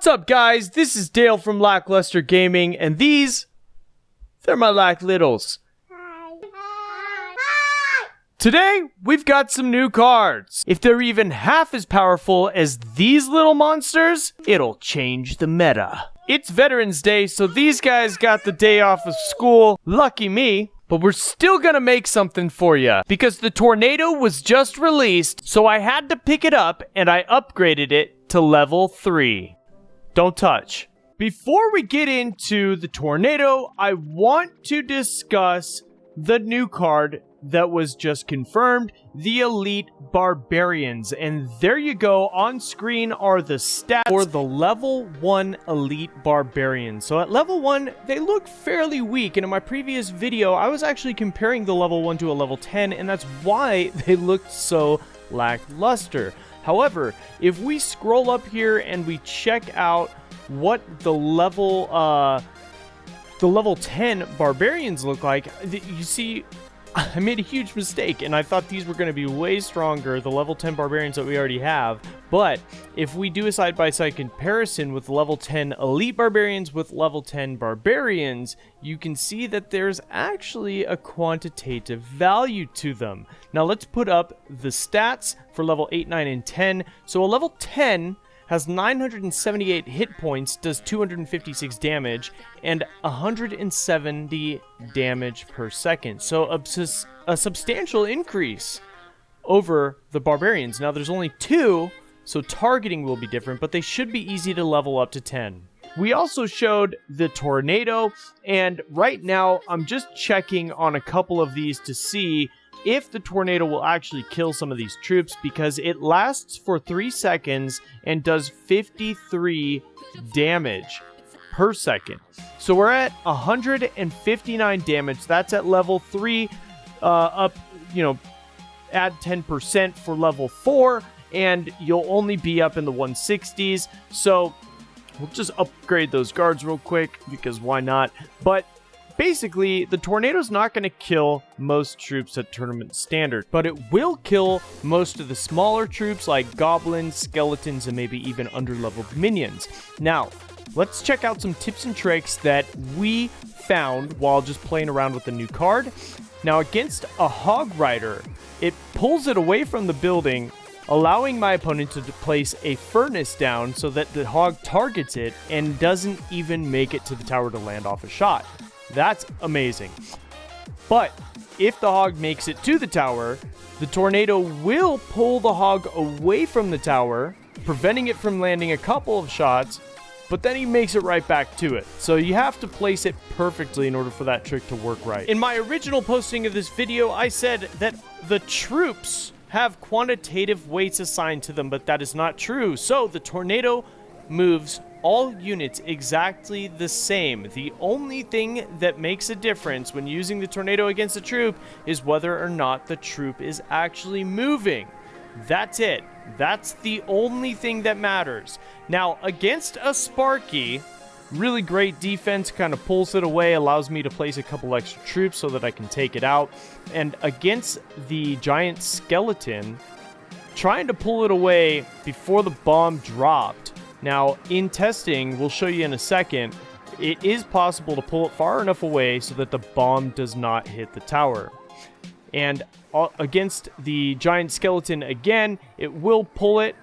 up, guys? This is Dale from LackLuster Gaming, and they're my Lack Littles. Today, we've got some new cards. If they're even half as powerful as these little monsters, it'll change the meta. It's Veterans Day, so these guys got the day off of school. Lucky me. But we're still gonna make something for you, because the Tornado was just released, so I had to pick it up, and I upgraded it to level 3. Don't touch. Before we get into the Tornado, I want to discuss the new card that was just confirmed, the Elite Barbarians. And there you go, on screen are the stats for the level 1 Elite Barbarians. So at level 1, they look fairly weak, and in my previous video, I was actually comparing the level 1 to a level 10, and that's why they looked so lackluster. However, if we scroll up here and we check out what the level 10 Barbarians look like, you see, I made a huge mistake, and I thought these were going to be way stronger, the level 10 Barbarians that we already have. But if we do a side-by-side comparison with level 10 Elite Barbarians with level 10 Barbarians, you can see that there's actually a quantitative value to them. Now let's put up the stats for level 8, 9, and 10. So a level 10 has 978 hit points, does 256 damage, and 170 damage per second. So a substantial increase over the Barbarians. Now there's only 2, so targeting will be different, but they should be easy to level up to 10. We also showed the Tornado, and right now I'm just checking on a couple of these to see if the Tornado will actually kill some of these troops, because it lasts for 3 seconds and does 53 damage per second. So we're at 159 damage. That's at level 3. Add 10% for level 4, and you'll only be up in the 160s. So we'll just upgrade those guards real quick, because why not? But basically, the Tornado's not going to kill most troops at tournament standard, but it will kill most of the smaller troops like goblins, skeletons, and maybe even underleveled minions. Now, let's check out some tips and tricks that we found while just playing around with the new card. Now, against a Hog Rider, it pulls it away from the building, allowing my opponent to place a furnace down so that the hog targets it and doesn't even make it to the tower to land off a shot. That's amazing. But if the hog makes it to the tower, the Tornado will pull the hog away from the tower, preventing it from landing a couple of shots, but then he makes it right back to it. So you have to place it perfectly in order for that trick to work right. In my original posting of this video, I said that the troops have quantitative weights assigned to them, but that is not true. So the Tornado moves all units exactly the same. The only thing that makes a difference when using the Tornado against a troop is whether or not the troop is actually moving. That's it. That's the only thing that matters. Now, against a Sparky, really great defense, kind of pulls it away, allows me to place a couple extra troops so that I can take it out. And against the giant skeleton, trying to pull it away before the bomb dropped. Now, in testing, we'll show you in a second, it is possible to pull it far enough away so that the bomb does not hit the tower. And against the giant skeleton, again, it will pull it.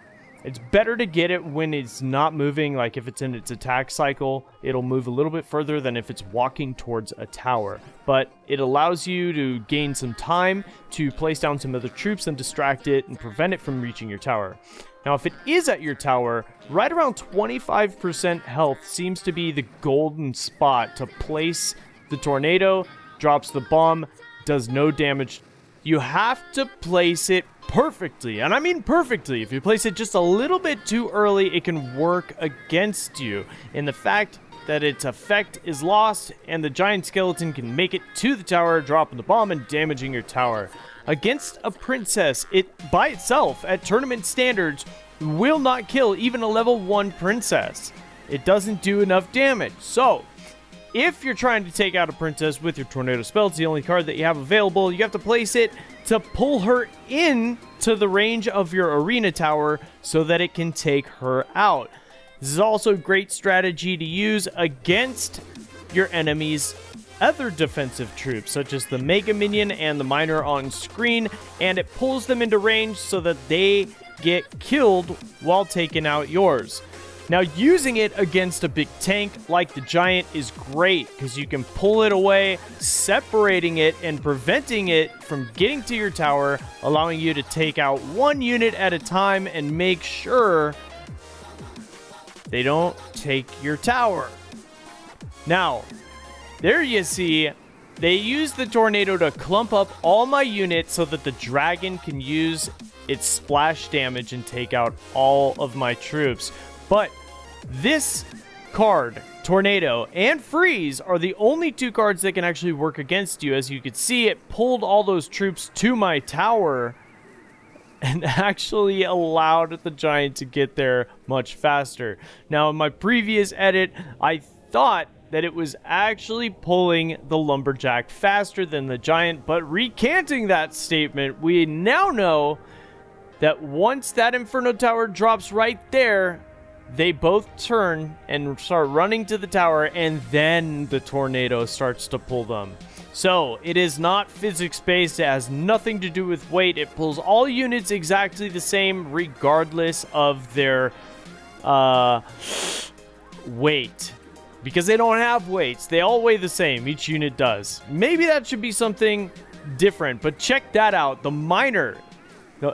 It's better to get it when it's not moving, like if it's in its attack cycle, it'll move a little bit further than if it's walking towards a tower. But it allows you to gain some time to place down some other troops and distract it and prevent it from reaching your tower. Now, if it is at your tower, right around 25% health seems to be the golden spot to place the Tornado, drops the bomb, does no damage. You have to place it perfectly, and I mean perfectly. If you place it just a little bit too early, it can work against you. And the fact that its effect is lost, and the giant skeleton can make it to the tower, dropping the bomb and damaging your tower. Against a princess, it by itself, at tournament standards, will not kill even a level 1 princess. It doesn't do enough damage. So, if you're trying to take out a princess with your Tornado spell, it's the only card that you have available, you have to place it to pull her in to the range of your arena tower so that it can take her out. This is also a great strategy to use against your enemy's other defensive troops, such as the Mega Minion and the Miner on screen, and it pulls them into range so that they get killed while taking out yours. Now, using it against a big tank like the Giant is great because you can pull it away, separating it and preventing it from getting to your tower, allowing you to take out one unit at a time and make sure they don't take your tower. Now, there you see, they use the tornado to clump up all my units so that the dragon can use its splash damage and take out all of my troops. But this card, Tornado and Freeze, are the only two cards that can actually work against you. As you can see, it pulled all those troops to my tower and actually allowed the Giant to get there much faster. Now, in my previous edit, I thought that it was actually pulling the Lumberjack faster than the Giant, but recanting that statement, we now know that once that Inferno Tower drops right there, they both turn and start running to the tower, and then the tornado starts to pull them. So, it is not physics-based, it has nothing to do with weight, it pulls all units exactly the same regardless of their weight. Because they don't have weights. They all weigh the same. Each unit does. Maybe that should be something different. But check that out. The Miner.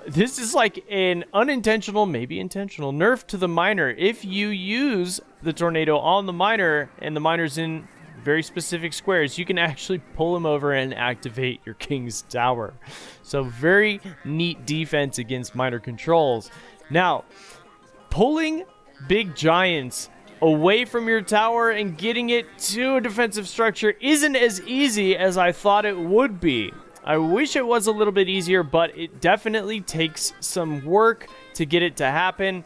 This is like an unintentional, maybe intentional, nerf to the Miner. If you use the tornado on the Miner, and the Miner's in very specific squares, you can actually pull him over and activate your King's Tower. So very neat defense against Miner controls. Now, pulling big giants away from your tower and getting it to a defensive structure isn't as easy as I thought it would be. I wish it was a little bit easier, but it definitely takes some work to get it to happen.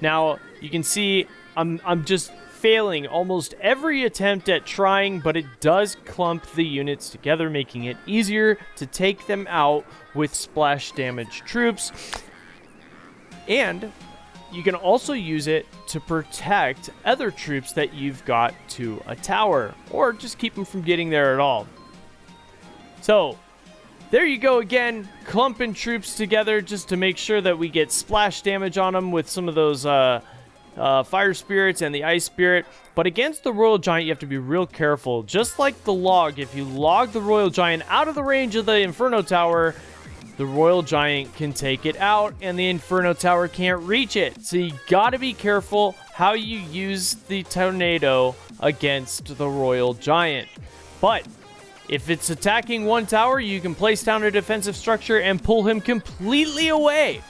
Now, you can see I'm just failing almost every attempt at trying, but it does clump the units together, making it easier to take them out with splash damage troops. And you can also use it to protect other troops that you've got to a tower, or just keep them from getting there at all. So, there you go again, clumping troops together just to make sure that we get splash damage on them with some of those fire spirits and the ice spirit. But against the Royal Giant, you have to be real careful. Just like the log, if you log the Royal Giant out of the range of the Inferno Tower, the Royal Giant can take it out, and the Inferno Tower can't reach it. So you gotta be careful how you use the tornado against the Royal Giant. But if it's attacking one tower, you can place down a defensive structure and pull him completely away.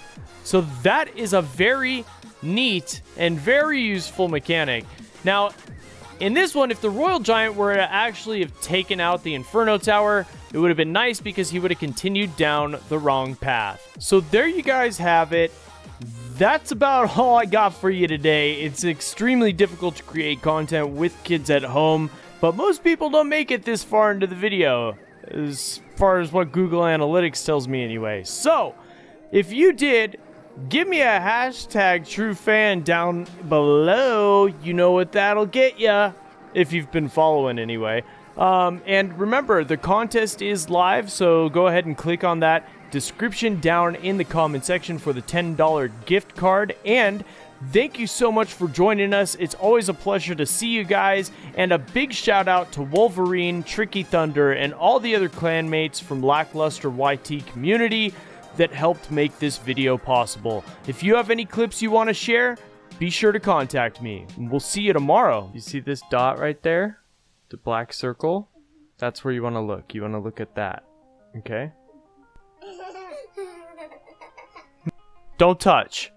So that is a very neat and very useful mechanic. Now, in this one, if the Royal Giant were to actually have taken out the Inferno Tower, it would have been nice because he would have continued down the wrong path. So there you guys have it. That's about all I got for you today. It's extremely difficult to create content with kids at home, but most people don't make it this far into the video, as far as what Google Analytics tells me anyway. So, if you did, give me a hashtag TrueFan down below. You know what that'll get ya, if you've been following anyway. And remember, the contest is live, so go ahead and click on that description down in the comment section for the $10 gift card. And thank you so much for joining us. It's always a pleasure to see you guys. And a big shout out to Wolverine, Tricky Thunder, and all the other clanmates from LackLuster YT community that helped make this video possible. If you have any clips you want to share, be sure to contact me. And we'll see you tomorrow. You see this dot right there? The black circle? That's where you want to look. You want to look at that. Okay? Don't touch.